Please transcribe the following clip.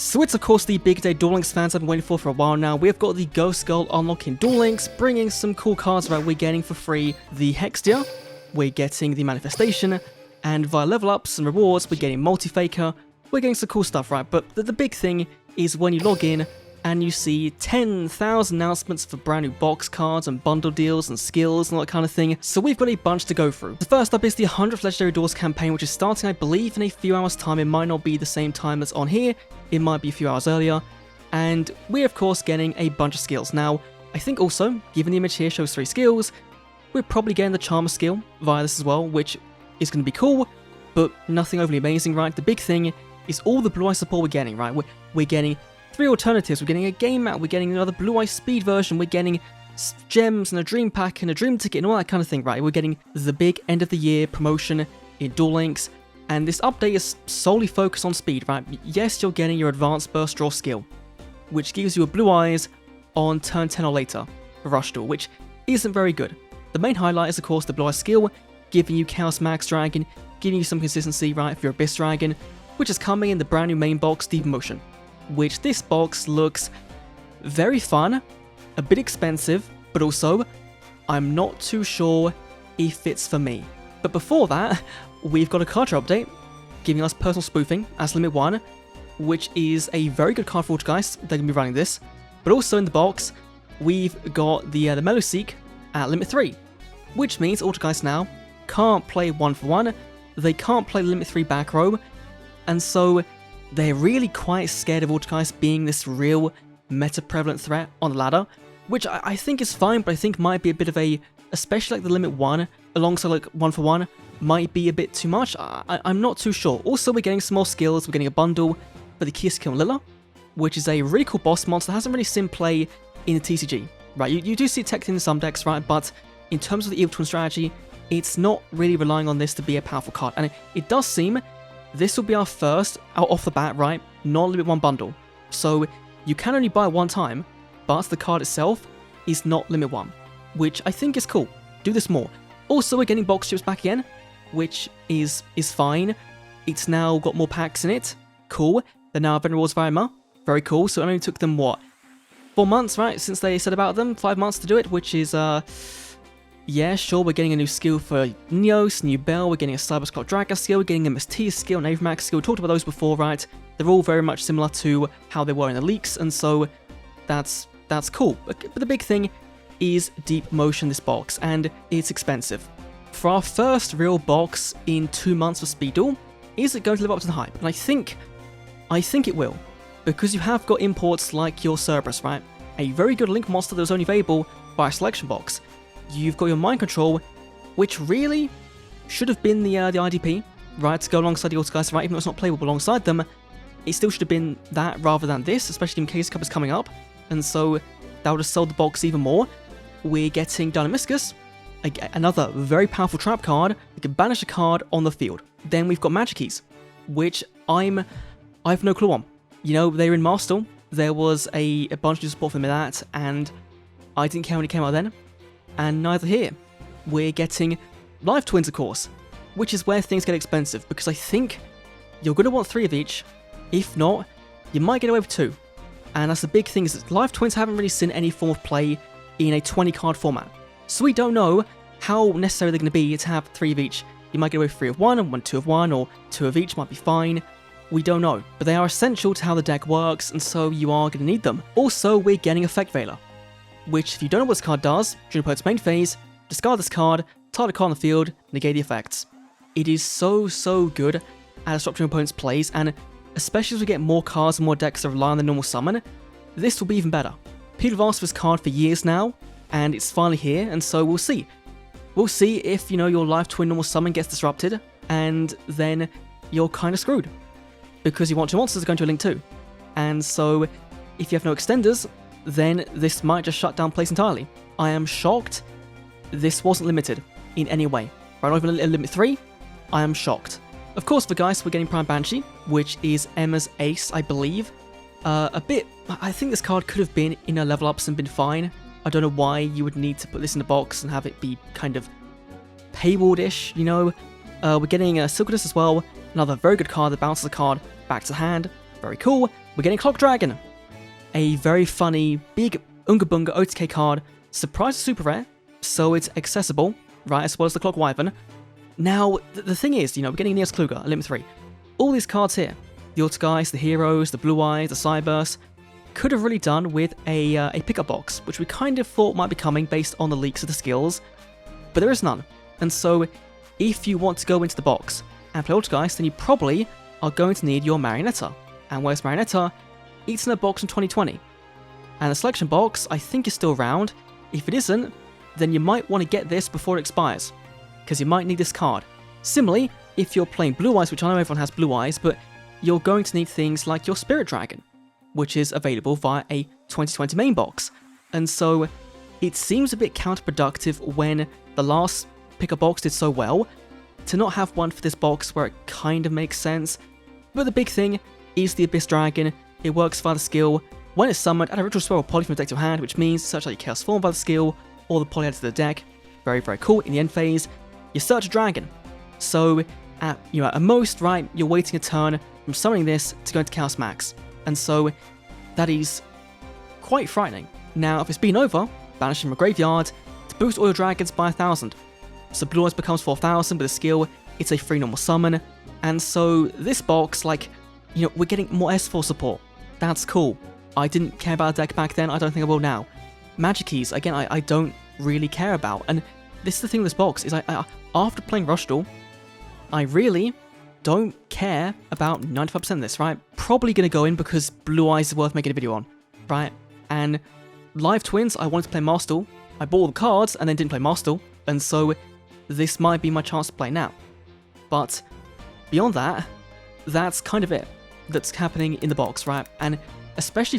So it's of course the big day Duel Links fans I've been waiting for a while now. We've got the Ghost Girl unlock in Duel Links, bringing some cool cards. Right, we're getting for free the Hextia, we're getting the Manifestation, and via level ups and rewards, we're getting Multi-Faker, we're getting some cool stuff, right? But the big thing is when you log in and you see 10,000 announcements for brand new box cards and bundle deals and skills and all that kind of thing. So we've got a bunch to go through. The first up is the 100th Legendary Duels campaign, which is starting, I believe, in a few hours time. It might not be the same time that's on here, it might be a few hours earlier. And we're of course getting a bunch of skills. Now, I think also, given the image here shows 3 skills, we're probably getting the Charmer skill via this as well, which is going to be cool, but nothing overly amazing, right? The big thing is all the Blue Eye support we're getting, right? We're getting 3 alternatives, we're getting a game map, we're getting another Blue Eye speed version, we're getting gems and a dream pack and a dream ticket and all that kind of thing, right? We're getting the big end of the year promotion in Duel Links, and this update is solely focused on speed, right? Yes, you're getting your advanced burst draw skill, which gives you a Blue Eyes on turn 10 or later for Rush Duel, which isn't very good. The main highlight is of course the Blue Eye skill, giving you Chaos Max Dragon, giving you some consistency, right, for your Abyss Dragon, which is coming in the brand new main box Deep Motion, which this box looks very fun, a bit expensive, but also I'm not too sure if it's for me. But before that, we've got a card draw update, giving us Personal Spoofing as Limit 1, which is a very good card for Ultrageist. They're going to be running this. But also in the box, we've got the Meloseek at Limit 3, which means Ultrageist now can't play 1-for-1, they can't play Limit 3 back row, and so they're really quite scared of Ultrageist being this real meta-prevalent threat on the ladder, which I think is fine, but I think might be a bit of a, especially like the Limit 1, alongside like 1-for-1, might be a bit too much. I'm not too sure. Also, we're getting some more skills, we're getting a bundle for the Kiss Kill Lilla, which is a really cool boss monster that hasn't really seen play in the TCG, right? You do see it technically in some decks, right, but in terms of the Evil Twin strategy, it's not really relying on this to be a powerful card, and it does seem this will be our first, out off the bat, right, non-Limit 1 bundle. So you can only buy it one time, but the card itself is not Limit 1, which I think is cool. Do this more. Also, we're getting box chips back again, which is fine. It's now got more packs in it. Cool. They're now Venerable Varima. Very cool. So it only took them, what, 4 months, right, since they said about them? 5 months to do it, which is, yeah, sure, we're getting a new skill for Neos, new Bell, we're getting a Cybersclock Dragon skill, we're getting a MST skill, an Avemax skill. We talked about those before, right? They're all very much similar to how they were in the leaks, and so that's cool. But the big thing is Deep Motion, this box, and it's expensive. For our first real box in 2 months for Speed Duel, is it going to live up to the hype? And I think it will, because you have got imports like your Cerberus, right? A very good Link monster that was only available by a selection box. You've got your Mind Control, which really should have been the IDP, right, to go alongside the Ultrageist, right, even though it's not playable alongside them, it still should have been that rather than this, especially when Case Cup is coming up, and so that would have sold the box even more. We're getting Dynamiscus, another very powerful trap card that can banish a card on the field. Then we've got Magic Keys, which I have no clue on. You know, they were in Master, there was a bunch of new support for them in that, and I didn't care when it came out then. And neither here. We're getting Live Twins, of course, which is where things get expensive, because I think you're going to want 3 of each. If not, you might get away with 2. And that's the big thing, is that Live Twins haven't really seen any form of play in a 20-card format. So we don't know how necessary they're going to be to have 3 of each. You might get away with 3 of one, and 2 of one, or 2 of each might be fine. We don't know. But they are essential to how the deck works, and so you are going to need them. Also, we're getting Effect Veiler, which, if you don't know what this card does, during opponent's main phase, discard this card, target a card on the field, negate the effects. It is so good at disrupting opponent's plays, and especially as we get more cards and more decks that rely on the normal summon, this will be even better. People have asked for this card for years now, and it's finally here, and so we'll see. We'll see if, you know, your Live Twin normal summon gets disrupted, and then you're kind of screwed, because you want your monsters to go into a Link 2. And so, if you have no extenders, then this might just shut down place entirely. I am shocked this wasn't limited in any way. Right, not even a Limit 3, I am shocked. Of course, for Geist, we're getting Prime Banshee, which is Emma's ace, I believe. I think this card could have been in a level ups and been fine. I don't know why you would need to put this in a box and have it be kind of paywall-ish, you know. We're getting Silkadus as well, another very good card that bounces a card back to the hand. Very cool. we're getting Clock Dragon, a very funny, big Unga Bunga OTK card, surprise super rare, so it's accessible, right, as well as the Clock Wyvern. Now, the thing is, we're getting Neos Kluger, Limit 3. All these cards here, the Autogeist, the Heroes, the Blue Eyes, the Cyburst, could have really done with a pickup box, which we kind of thought might be coming based on the leaks of the skills, but there is none. And so, if you want to go into the box and play Autogeist, then you probably are going to need your Marionetta. And where's Marionetta? It's in a box in 2020. And the selection box, I think, is still around. If it isn't, then you might want to get this before it expires, because you might need this card. Similarly, if you're playing Blue Eyes, which I know everyone has Blue Eyes, but you're going to need things like your Spirit Dragon, which is available via a 2020 main box. And so, it seems a bit counterproductive when the last pickup box did so well, to not have one for this box where it kind of makes sense. But the big thing is the Abyss Dragon. It works via the skill. When it's summoned, add a ritual spell or poly from your deck to your hand, which means search out your Chaos Form by the skill, or the poly added to the deck. Very, very cool. In the end phase, you search a dragon. So, at most, right, you're waiting a turn from summoning this to go into Chaos Max. And so, that is quite frightening. Now, if it's been over, banish from a graveyard to boost all your dragons by 1,000. So Blue Eyes becomes 4,000 with a skill, it's a free normal summon, and so this box, we're getting more S4 support. That's cool. I didn't care about a deck back then, I don't think I will now. Magic Keys, again, I don't really care about, and this is the thing with this box, is after playing Rush Duel, I really don't care about 95% of this, right? Probably gonna go in because Blue Eyes is worth making a video on, right? And Live Twins, I wanted to play Master Duel, I bought all the cards and then didn't play Master Duel, and so this might be my chance to play now. But beyond that, that's kind of it that's happening in the box, right? And especially